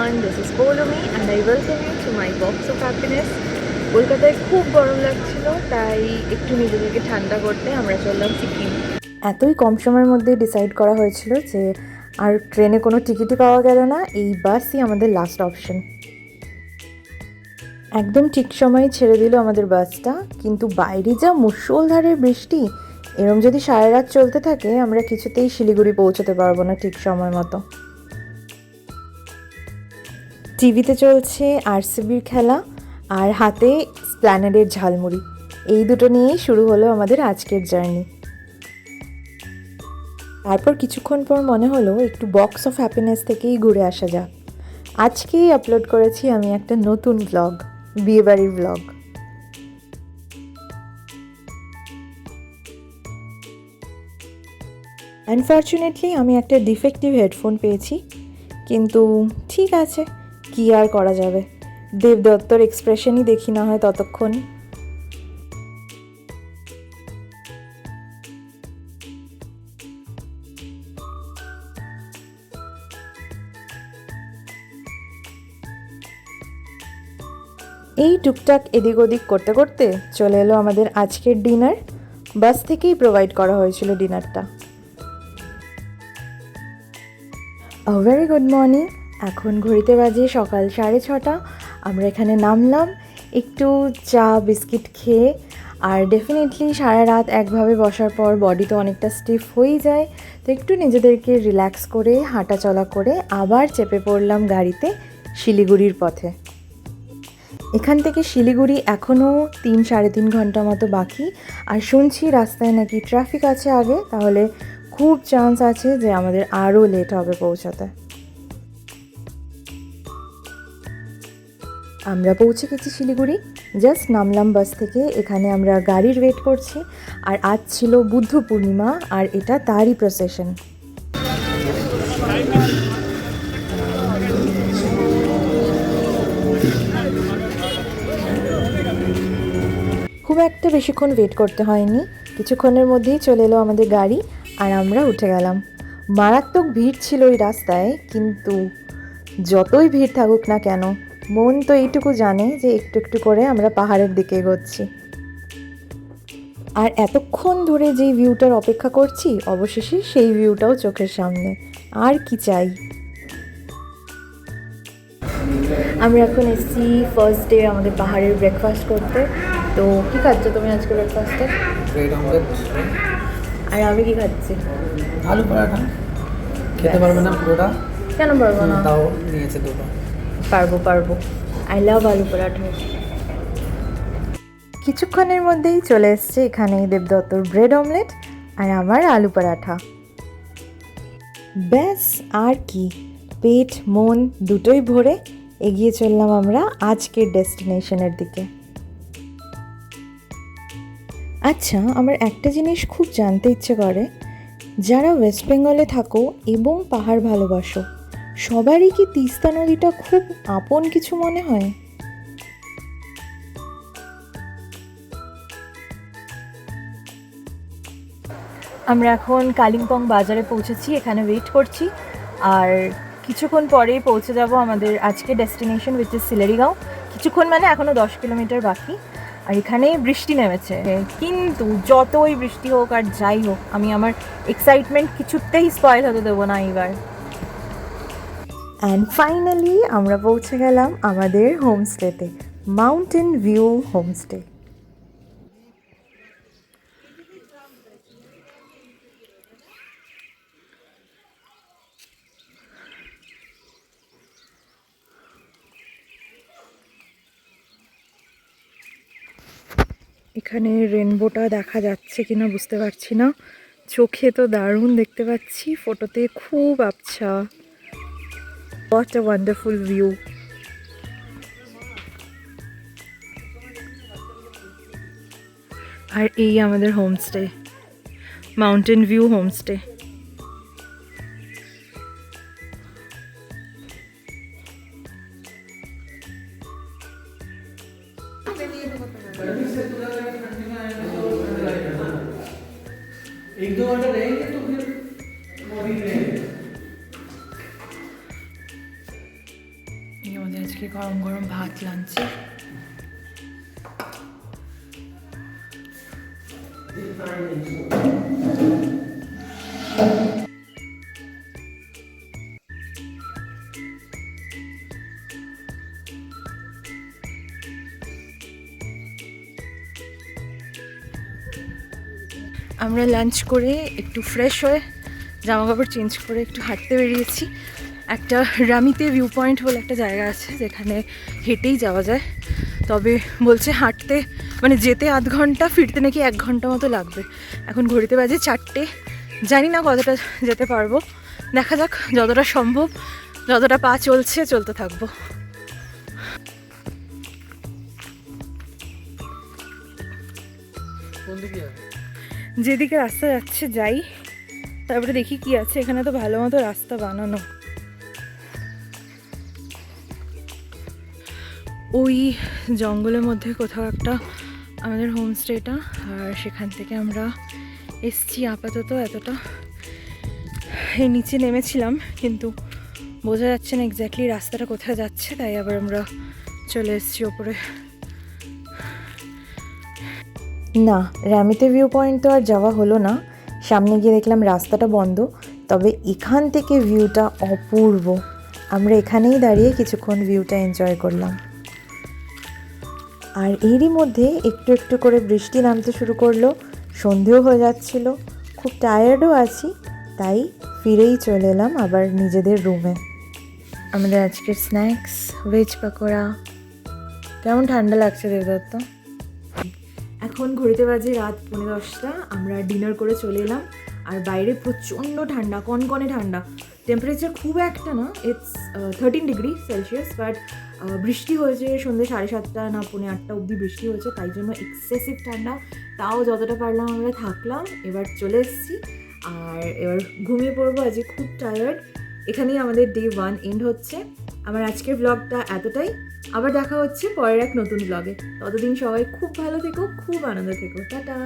everyone, this is Polumi and I welcome you to my box of happiness. কলকাতায় খুব গরম লাগছিল, তাই একটু নিজেদেরকে ঠান্ডা করতে আমরা চললাম সিকিম। এতই কম সময়ের মধ্যে ডিসাইড করা হয়েছিল যে আর ট্রেনে কোনো টিকিটই পাওয়া গেল না, এই বাসই আমাদের লাস্ট অপশন। একদম ঠিক সময়ে ছেড়ে দিল আমাদের বাসটা, কিন্তু বাইরে যা মুষলধারে বৃষ্টি, এরম যদি সারা রাত চলতে থাকে আমরা কিছুতেই শিলিগুড়ি পৌঁছতে পারবো না ঠিক সময় মতো। টিভিতে চলছে আরসিবির খেলা আর হাতে স্প্ল্যানেডের ঝালমুড়ি, এই দুটো নিয়েই শুরু হলো আমাদের আজকের জার্নি। তারপর কিছুক্ষণ পর মনে হলো একটু বক্স অফ হ্যাপিনেস থেকেই ঘুরে আসা যাক। আজকেই আপলোড করেছি আমি একটা নতুন ব্লগ, বিয়েবাড়ির ব্লগ। আনফর্চুনেটলি আমি একটা ডিফেক্টিভ হেডফোন পেয়েছি, কিন্তু ঠিক আছে, কি আর করা যাবে। দেবদত্তর এক্সপ্রেশনই দেখি না হয় ততক্ষণ। এই টুকটাক এদিক ওদিক করতে করতে চলে এলো আমাদের আজকের ডিনার। বাস থেকেই প্রোভাইড করা হয়েছিল ডিনারটা। ভেরি গুড মর্নিং, এখন ঘড়িতে বাজে সকাল 6:30। আমরা এখানে নামলাম একটু চা বিস্কিট খেয়ে, আর ডেফিনেটলি সারা রাত একভাবে বসার পর বডি তো অনেকটা স্টিফ হয়েই যায়, তো একটু নিজেদেরকে রিল্যাক্স করে হাঁটা চলা করে আবার চেপে পড়লাম গাড়িতে শিলিগুড়ির পথে। এখান থেকে শিলিগুড়ি এখনও 3-3.5 ঘন্টা মতো বাকি, আর শুনছি রাস্তায় নাকি ট্রাফিক আছে আগে, তাহলে খুব চান্স আছে যে আমাদের আরও লেট হবে পৌঁছাতে। আমরা পৌঁছে গেছি শিলিগুড়ি, জাস্ট নামলাম বাস থেকে। এখানে আমরা গাড়ির ওয়েট করছি, আর আজ ছিল বুদ্ধ পূর্ণিমা আর এটা তারই প্রসেশন। খুব একটা বেশিক্ষণ ওয়েট করতে হয়নি, কিছুক্ষণের মধ্যেই চলে এলো আমাদের গাড়ি আর আমরা উঠে গেলাম। মারাত্মক ভিড় ছিল ওই রাস্তায়, কিন্তু যতই ভিড় থাকুক না কেন, মন তো এইটুকু জানে যে একটু একটু করে আমরা পাহাড়ের দিকে এগোচ্ছি। আর এতক্ষণ ধরে যেই ভিউটার অপেক্ষা করছি, অবশেষে সেই ভিউটাও চোখের সামনে, আর কি চাই। আমরা এখন এসেছি ফার্স্ট ডে আমাদের পাহাড়ের ব্রেকফাস্ট করতে। তো কী খাচ্ছ তুমি আজকে ব্রেকফাস্টে? Bread omelette. আর আমি কি খাচ্ছি? আলু পরাঠা। খেতে পারবে না পুরোটা? কেন পারবো না? তাও নিয়েছে দুটো। পারবো। আই লাভ আলু পরাঠা। কিছুক্ষণের মধ্যেই চলে এসছে এখানে দেবদত্তর ব্রেড অমলেট আর আমার আলু পরাঠা। ব্যাস, আর কি, পেট মন দুটোই ভরে এগিয়ে চললাম আমরা আজকের ডেস্টিনেশনের দিকে। আচ্ছা, আমার একটা জিনিস খুব জানতে ইচ্ছে করে, যারা ওয়েস্ট বেঙ্গলে থাকো এবং পাহাড় ভালোবাসো, সবারই কি তিস্তা নদীটা খুব আপন কিছু মনে হয়? আমরা এখন কালিম্পং বাজারে পৌঁছেছি, এখানে ওয়েট করছি, আর কিছুক্ষণ পরেই পৌঁছে যাব আমাদের আজকে ডেস্টিনেশন উইচ ইজ সিলেরিগাঁও। কিছুক্ষণ মানে এখনও 10 কিলোমিটার বাকি। আর এখানে বৃষ্টি নেমেছে, কিন্তু যতই বৃষ্টি হোক আর যাই হোক, আমি আমার এক্সাইটমেন্ট কিছুতেই স্পয়েল হতে দেবো না এইবার। অ্যান্ড ফাইনালি আমরা পৌঁছে গেলাম আমাদের হোমস্টেতে, মাউন্টেন ভিউ হোমস্টে। এখানে রেনবোটা দেখা যাচ্ছে কিনা বুঝতে পারছি না, চোখে তো দারুণ দেখতে পাচ্ছি, ফটোতে খুব আবছা। What a wonderful view. আর এই আমাদের হোমস্টে, মাউন্টেন ভিউ হোমস্টে। एक 2 घंटे रहेंगे तो फिर मॉर्निंग रहेंगे। আজকে গরম গরম ভাত লাঞ্চে। আমরা লাঞ্চ করে একটু ফ্রেশ হয়ে জামা কাপড় চেঞ্জ করে একটু হাঁটতে বেরিয়েছি। একটা রামিতে ভিউ পয়েন্ট বলে একটা জায়গা আছে যেখানে হেঁটেই যাওয়া যায়, তবে বলছে হাঁটতে মানে যেতে আধ ঘন্টা, ফিরতে নাকি 1 ঘন্টা মতো লাগবে। এখন ঘড়িতে বাজে 4টে, জানি না কতটা যেতে পারবো, দেখা যাক, যতটা সম্ভব, যতটা পা চলছে চলতে থাকবো। কোন দিকে যাবে? যেদিকে রাস্তা যাচ্ছে যাই, তারপরে দেখি কি আছে। এখানে তো ভালো মতো রাস্তা বানানো। ওই জঙ্গলের মধ্যে কোথাও একটা আমাদের হোমস্টেটা, আর সেখান থেকে আমরা এসছি আপাতত এতটা। এই নিচে নেমেছিলাম কিন্তু বোঝা যাচ্ছে না এক্স্যাক্টলি রাস্তাটা কোথায় যাচ্ছে, তাই আবার আমরা চলে এসেছি ওপরে। না, রামিতে ভিউ পয়েন্ট তো আর যাওয়া হলো না। সামনে গিয়ে দেখলাম রাস্তাটা বন্ধ, তবে এখান থেকে ভিউটা অপূর্ব। আমরা এখানেই দাঁড়িয়ে কিছুক্ষণ ভিউটা এনজয় করলাম। আর এরই মধ্যে একটু একটু করে বৃষ্টি নামতে শুরু করলো, সন্ধেও হয়ে যাচ্ছিল, খুব টায়ার্ডও আছি, তাই ফিরেই চলে এলাম আবার নিজেদের রুমে। আমাদের আজকের স্ন্যাক্স ভেজ পকোড়া। কেমন ঠান্ডা লাগছে দেবদত্ত? এখন ঘড়িতে বাজে রাত 10:45। আমরা ডিনার করে চলে এলাম, আর বাইরে প্রচণ্ড ঠান্ডা, কনকনে ঠান্ডা। টেম্পারেচার খুব একটা না, ইটস 13 ডিগ্রি সেলসিয়াস, বাট বৃষ্টি হয়েছে সন্ধ্যে 7:30 না 7:45 অবধি বৃষ্টি হয়েছে, তাই জন্য এক্সেসিভ ঠান্ডা। তাও যতটা পারলাম আমরা থাকলাম, এবার চলে এসেছি আর এবার ঘুমিয়ে পড়বো। আজকে খুব টায়ার্ড। এখানেই আমাদের ডে 1 এন্ড হচ্ছে। আমার আজকের ব্লগটা এতটাই। আবার দেখা হচ্ছে পরের এক নতুন ব্লগে। ততদিন সবাই খুব ভালো থেকো, খুব আনন্দ থেকো। টাটা।